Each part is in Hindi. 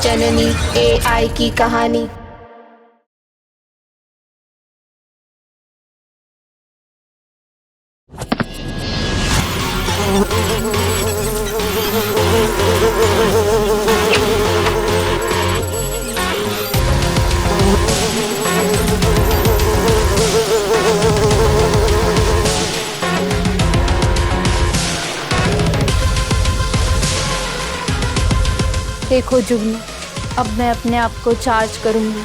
जननी AI की कहानी। देखो जुगनू, अब मैं अपने आप को चार्ज करूंगी।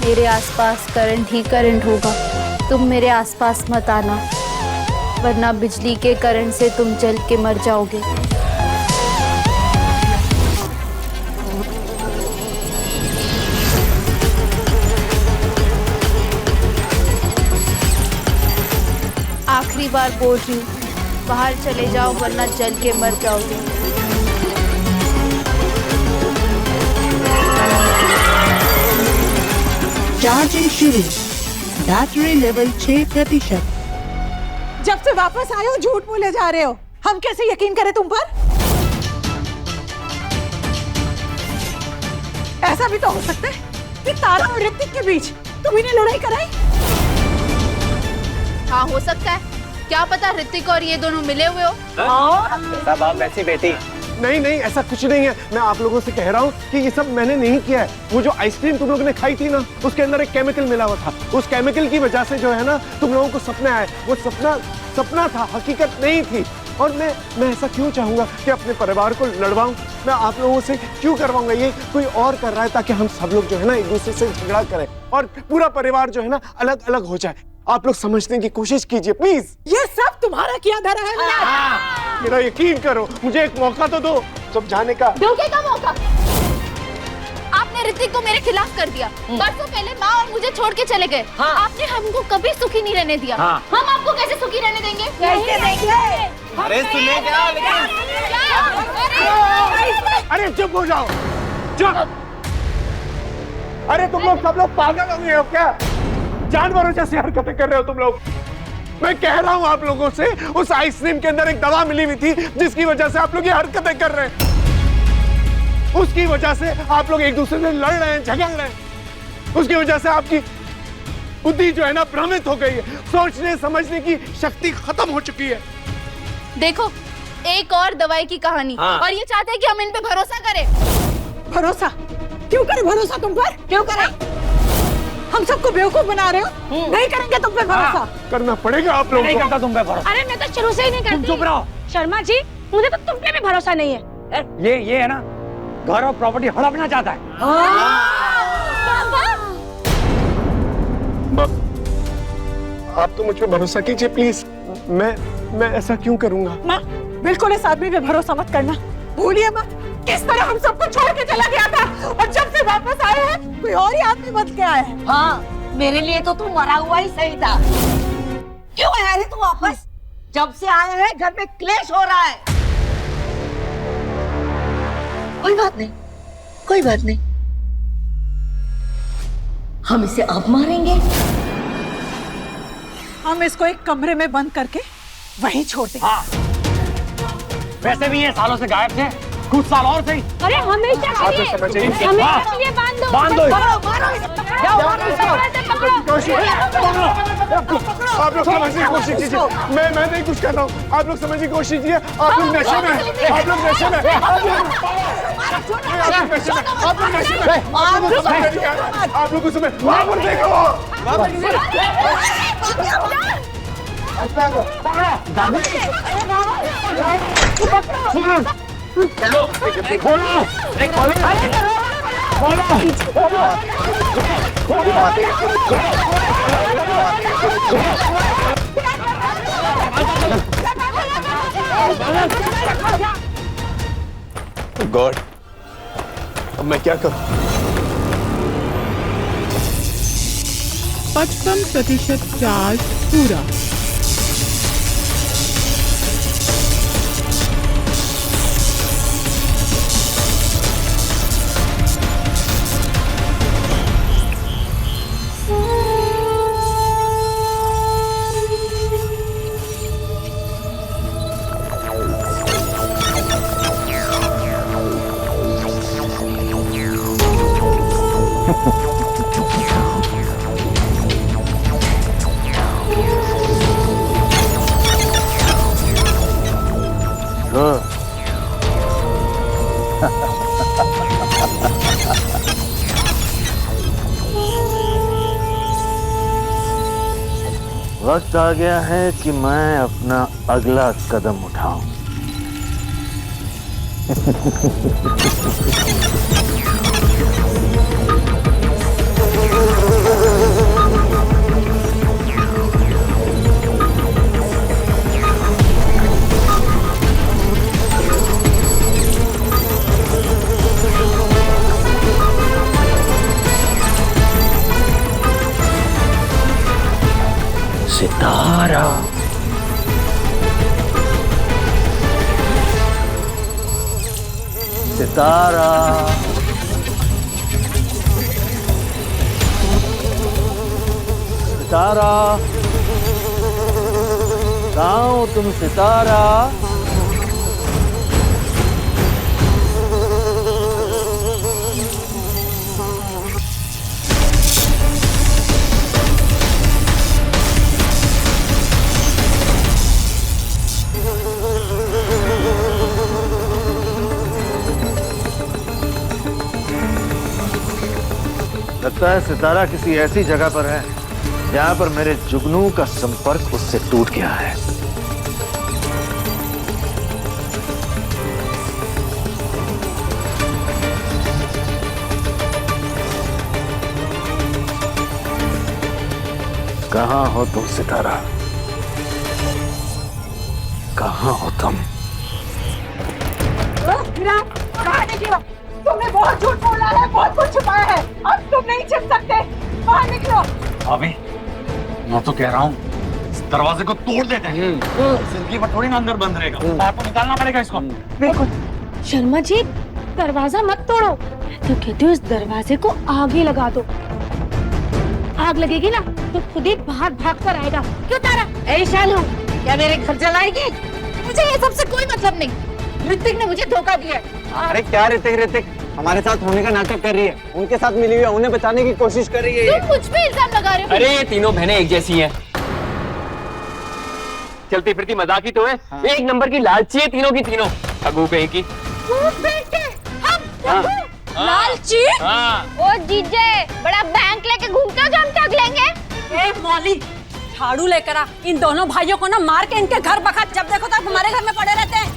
मेरे आसपास करंट ही करंट होगा। तुम मेरे आसपास मत आना, वरना बिजली के करंट से तुम जल के मर जाओगे। आखिरी बार बोल रही हूँ, बाहर चले जाओ वरना जल के मर जाओगे। चार्जिंग शुरू। Battery level 6%। जब से वापस आए हो झूठ बोले जा रहे हो। हम कैसे यकीन करें तुम पर? ऐसा भी तो हो सकता है कि तारा और ऋतिक के बीच तुम्ही ने लड़ाई कराई। हाँ, हो सकता है। क्या पता ऋतिक और ये दोनों मिले हुए हो। सब आप वैसी बेटी। नहीं नहीं, ऐसा कुछ नहीं है। मैं आप लोगों से कह रहा हूँ कि ये सब मैंने नहीं किया है। वो जो आइसक्रीम तुम लोगों ने खाई थी ना, उसके अंदर एक केमिकल मिला हुआ था। उस केमिकल की वजह से जो है ना, तुम लोगों को सपना आया। वो सपना था, हकीकत नहीं थी। और मैं ऐसा क्यों चाहूंगा कि अपने परिवार को लड़वाऊं? मैं आप लोगों से क्यों करवाऊंगा? ये कोई और कर रहा है ताकि हम सब लोग जो है ना एक दूसरे से झगड़ा करें और पूरा परिवार जो है ना अलग अलग हो जाए। आप लोग समझने की कोशिश कीजिए प्लीज। ये सब तुम्हारा किया धरा है। मेरा यकीन करो, मुझे एक मौका तो दो समझाने का। धोखे का मौका। आपने ऋतिक को मेरे खिलाफ कर दिया। परसों पहले माँ और मुझे छोड़ के चले गए। आपने हमको कभी सुखी नहीं रहने दिया। हम आपको कैसे सुखी रहने देंगे? कैसे देंगे? अरे सुने क्या? लेकिन अरे चुप हो जाओ, चुप। अरे तुम लोग सब लोग पागल हो गए हो क्या? जानवरों जैसी हरकतें कर रहे हो तुम लोग। मैं कह रहा हूं आप लोगों से, उस आइसक्रीम के अंदर एक दवा मिली हुई थी जिसकी वजह से आप लोग ये हरकतें कर रहे हैं। उसकी वजह से आप लोग एक दूसरे से लड़ रहे हैं, झगड़ रहे हैं। उसकी वजह से आपकी बुद्धि जो है ना भ्रमित हो गई है। सोचने समझने की शक्ति खत्म हो चुकी है। देखो, एक और दवाई की कहानी। और ये चाहते हैं कि हम इन पे भरोसा करें। भरोसा? क्यों करें भरोसा तुम पर? क्यों करें? हम सबको बेवकूफ बना रहे हो। नहीं करेंगे तुम पे भरोसा। करना पड़ेगा आप लोगों को। नहीं करता तुम पे भरोसा। अरे मैं तो शुरू से ही नहीं करती। तुम चुप रहो। शर्मा जी, मुझे तो तुम पे भी भरोसा नहीं है। ये है ना, घर और प्रॉपर्टी हड़पना चाहता है। आप तो मुझ पे भरोसा कीजिए प्लीज। मैं ऐसा क्यों करूंगा? माँ, बिल्कुल इस आदमी पे भरोसा मत करना। भूलिए माँ, किस तरह हम सबको छोड़ के चला गया था और जब से वापस आए हैं कोई और ही आदमी बदल के आया है। हाँ, मेरे लिए तो तू मरा हुआ ही सही था। क्यों आया रे तू वापस? जब से आए हैं घर में क्लेश हो रहा है। कोई बात नहीं, कोई बात नहीं, हम इसे अब मारेंगे। हम इसको एक कमरे में बंद करके वहीं छोड़ देंगे। हाँ। वैसे भी ये सालों से गायब थे, कुछ साल और सही। अरे हमेशा के लिए बांध दो। बांध दो। आप लोग समझने की कोशिश कीजिए। मैं नहीं कुछ कर रहा हूँ। आप लोग समझने की कोशिश कीजिए। आप लोग नशे में, आप लोग नशे में, आप लोग नशे में, आप लोग नशे में, आप लोग उसमें वहाँ पर देखो। गॉड, अब मैं क्या करूं? 55% चार्ज पूरा। वक्त आ गया है कि मैं अपना अगला कदम उठाऊं। सितारा, सितारा, सितारा, कहाँ हो तुम सितारा? लगता है सितारा किसी ऐसी जगह पर है जहां पर मेरे जुगनू का संपर्क उससे टूट गया है। कहां हो तुम सितारा? कहां हो तुम? तुमने बहुत झूठ बोला है, बहुत कुछ छुपाया है। अब तुम नहीं छिप सकते, बाहर निकलो। अभी मैं तो कह रहा हूँ इस दरवाजे को तोड़ देते हैं। जिंदगी भर थोड़ी ना अंदर बंद रहेगा, आपको निकालना पड़ेगा इसको। बिल्कुल। शर्मा जी, दरवाजा मत तोड़ो, तो कहती हूँ इस दरवाजे को आग ही लगा दो। आग लगेगी ना तो खुद ही बाहर भाग कर आएगा। क्यों तारा? ऐ शालू, क्या मेरे घर जलाएगी? मुझे ये सबसे कोई मतलब नहीं। ऋतिक ने मुझे धोखा दिया है। अरे क्या ऋतिक हमारे साथ होने का नाटक कर रही है, उनके साथ मिली हुई है, उन्हें बचाने की कोशिश कर रही है। तुम मुझ पे इल्जाम लगा रहे हो। अरे ये तीनों बहनें एक जैसी हैं। चलती फिरती मजाकी तो है। एक नंबर की लालची है तीनों की तीनों। अगू कहीं की। लालची? ओ जीजे, बड़ा बैंक लेके घूमते हो जो हम ठग लेंगे। ए मौली, झाड़ू लेकर आ। इन दोनों भाइयों को ना मार के इनके घर बखत, जब देखो तब हमारे घर में पड़े रहते हैं।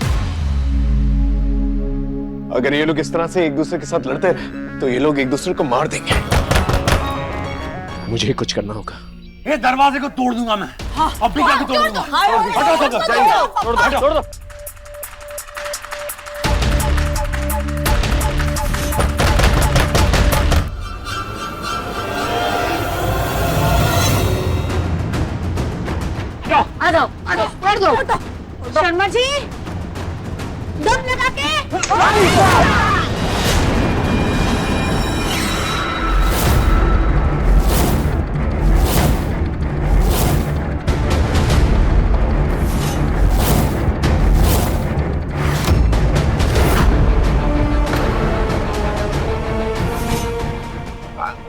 अगर ये लोग इस तरह से एक दूसरे के साथ लड़ते तो ये लोग एक दूसरे को मार देंगे। मुझे कुछ करना होगा। ये दरवाजे को तोड़ दूंगा मैं। अब भी क्या तोड़ दूंगा। तोड़ दो। आ जाओ, तोड़ दो। शर्मा जी, दम लगा के।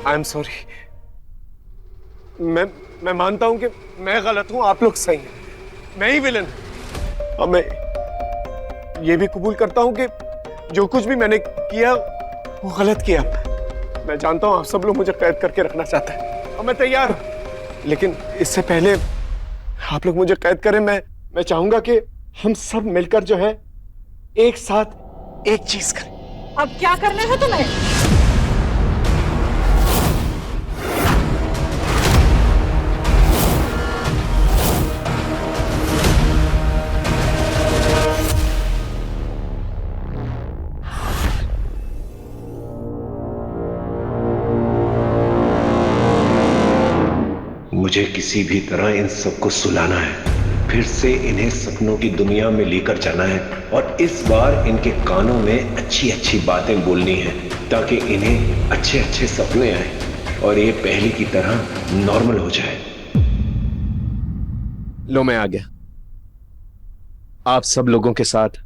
I am sorry. मैं मानता हूं कि मैं गलत हूं, आप लोग सही हैं। मैं ही विलन हूं। और मैं ये भी कबूल करता हूं कि जो कुछ भी मैंने किया वो गलत किया। मैं जानता हूं आप सब लोग मुझे कैद करके रखना चाहते हैं और मैं तैयार हूं, लेकिन इससे पहले आप लोग मुझे कैद करें, मैं चाहूंगा कि हम सब मिलकर जो है एक साथ एक चीज करें। अब क्या करना है तुम्हें? मुझे किसी भी तरह इन सबको सुलाना है, फिर से इन्हें सपनों की दुनिया में लेकर जाना है और इस बार इनके कानों में अच्छी अच्छी बातें बोलनी है ताकि इन्हें अच्छे अच्छे सपने आए और ये पहले की तरह नॉर्मल हो जाए। लो मैं आ गया आप सब लोगों के साथ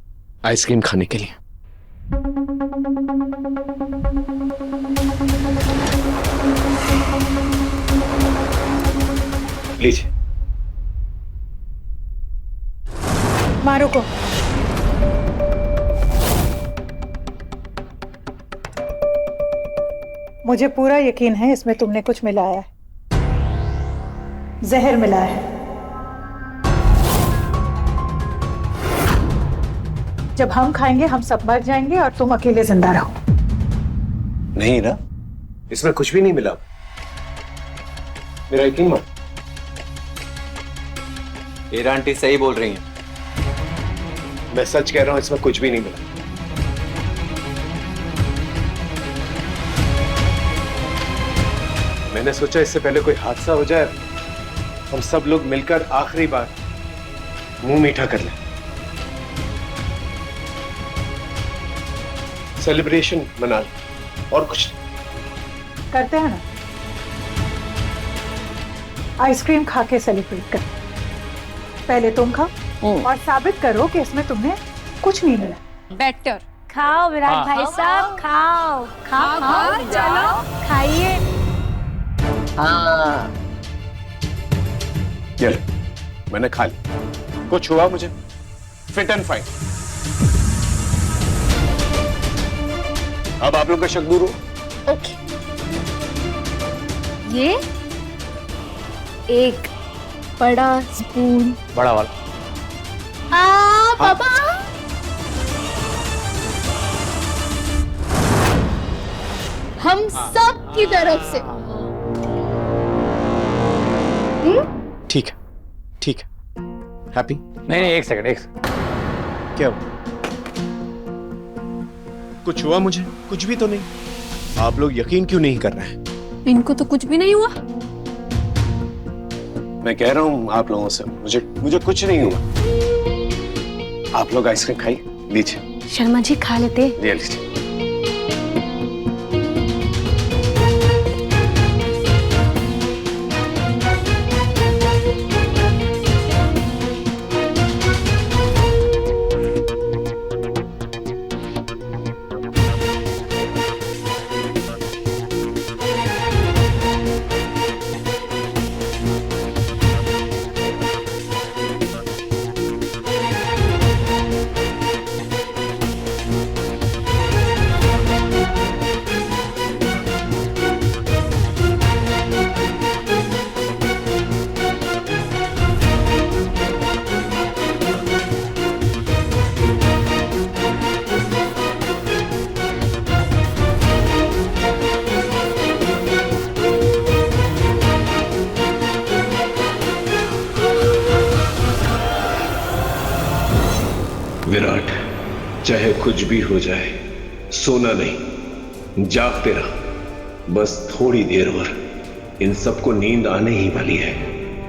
आइसक्रीम खाने के लिए। लीजिए। मारो को। मुझे पूरा यकीन है इसमें तुमने कुछ मिलाया है, जहर मिलाया है। जब हम खाएंगे हम सब मर जाएंगे और तुम अकेले जिंदा रहो। नहीं ना, इसमें कुछ भी नहीं मिला, मेरा यकीन मत। हीरा आंटी सही बोल रही हैं। मैं सच कह रहा हूं, इसमें कुछ भी नहीं मिला। मैंने सोचा इससे पहले कोई हादसा हो जाए, हम सब लोग मिलकर आखिरी बार मुंह मीठा कर लें, सेलिब्रेशन मना लें, और कुछ नहीं। करते हैं ना, आइसक्रीम खा के सेलिब्रेट कर। पहले तुम खाओ और साबित करो कि इसमें तुम्हें कुछ नहीं मिला। बेटर खाओ विराट भाई साहब, खाओ खाओ खाओ, चलो खाइए। हाँ ये लो, मैंने खा लिया, कुछ हुआ मुझे फिट एंड फाइन। अब आप लोग का शक दूर हो। ओके, ये एक बड़ा स्पून, बड़ा वाला। पापा हम सब की तरफ से। ठीक है, ठीक है। हैप्पी? नहीं नहीं, एक सेकंड। क्या हुआ? कुछ हुआ मुझे? कुछ भी तो नहीं। आप लोग यकीन क्यों नहीं कर रहे हैं? इनको तो कुछ भी नहीं हुआ। मैं कह रहा हूं आप लोगों से, मुझे कुछ नहीं हुआ। आप लोग आइसक्रीम खाइए, लीजिए। शर्मा जी खा लेते। ले लीजिए। विराट, चाहे कुछ भी हो जाए, सोना नहीं, जागते रहो। बस थोड़ी देर और, इन सबको नींद आने ही वाली है।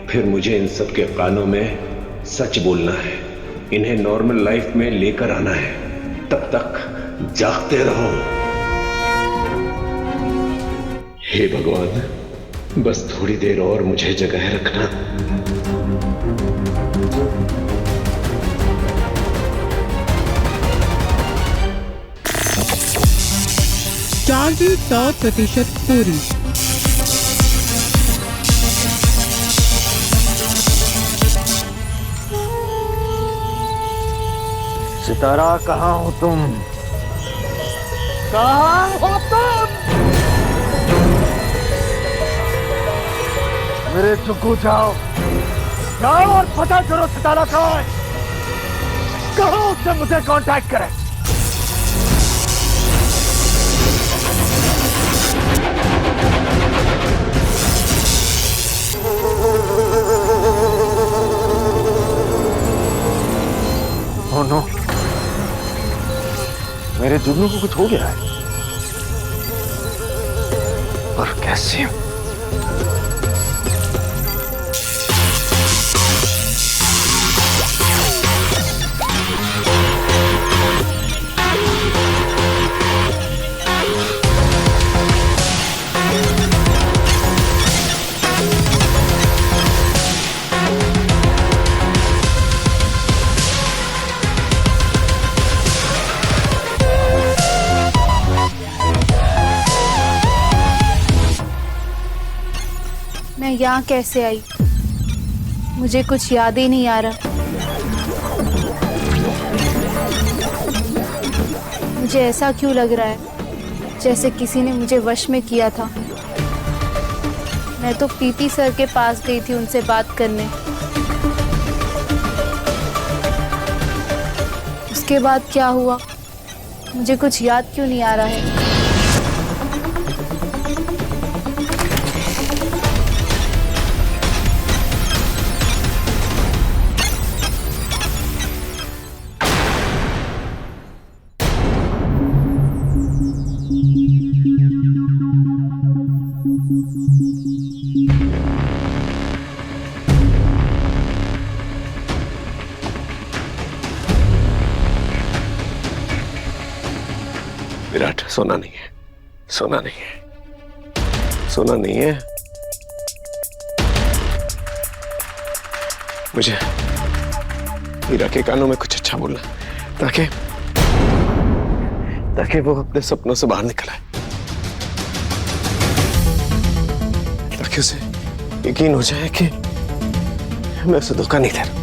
फिर मुझे इन सब के कानों में सच बोलना है, इन्हें नॉर्मल लाइफ में लेकर आना है। तब तक जागते रहो। हे भगवान, बस थोड़ी देर और मुझे जगाए रखना। चार्जिंग 100% पूरी। सितारा, कहाँ हो तुम? कहाँ हो तुम? मेरे चुकू जाओ, जाओ और पता करो सितारा कहाँ है। कहो उससे मुझे कांटेक्ट करे। Oh no, मेरे जुगनू को कुछ हो गया है। और कैसे? मैं यहाँ कैसे आई? मुझे कुछ याद ही नहीं आ रहा। मुझे ऐसा क्यों लग रहा है जैसे किसी ने मुझे वश में किया था। मैं तो पीटी सर के पास गई थी उनसे बात करने। उसके बाद क्या हुआ मुझे कुछ याद क्यों नहीं आ रहा है। विराट, सोना नहीं है, सोना नहीं है, सोना नहीं है। मुझे मीरा के कानों में कुछ अच्छा बोलना ताकि वो अपने सपनों से बाहर निकल आए, ताकि उसे यकीन हो जाए कि मैं उसे धोखा नहीं दे रहा।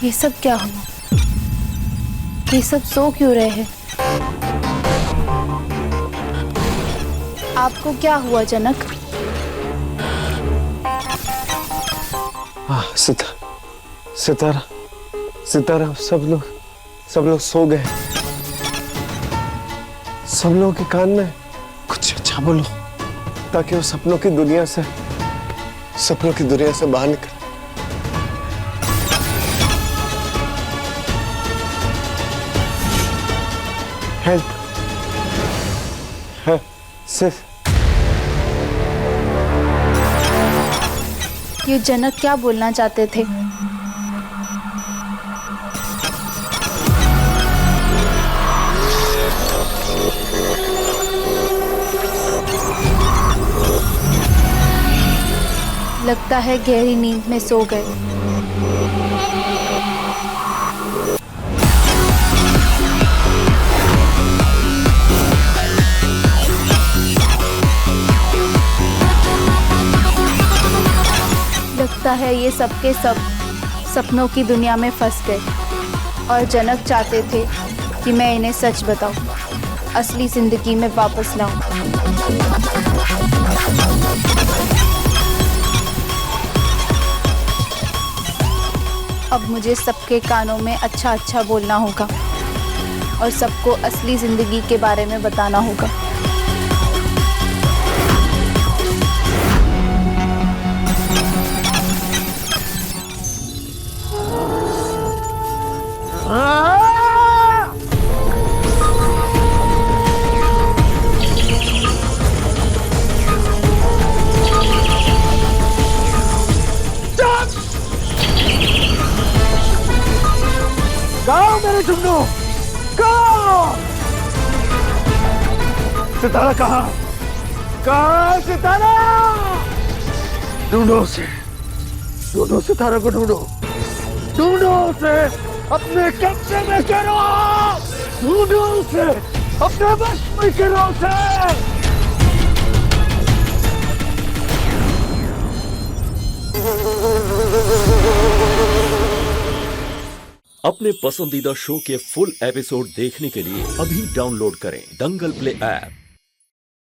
ये सब क्या हुआ? ये सब सो क्यों रहे हैं? आपको क्या हुआ जनक? सितारा, सब लोग सो गए। सब लोगों के कान में कुछ अच्छा बोलो ताकि वो सपनों की दुनिया से बाहर निकले। हेल्प है सिर्फ। ये जनक क्या बोलना चाहते थे? लगता है गहरी नींद में सो गए। लगता है ये सबके सब सपनों की दुनिया में फंस गए और जनक चाहते थे कि मैं इन्हें सच बताऊं, असली जिंदगी में वापस लाऊं। अब मुझे सबके कानों में अच्छा अच्छा बोलना होगा और सबको असली जिंदगी के बारे में बताना होगा। गाओ मेरे झुंडू, गाओ। सितारा कहाँ है सितारा? ढूंढो सितारा को ढूंढो उसे अपने कब्जे में करो, ढूंढो उसे अपने वश में करो उसे। अपने पसंदीदा शो के फुल एपिसोड देखने के लिए अभी डाउनलोड करें दंगल प्ले ऐप।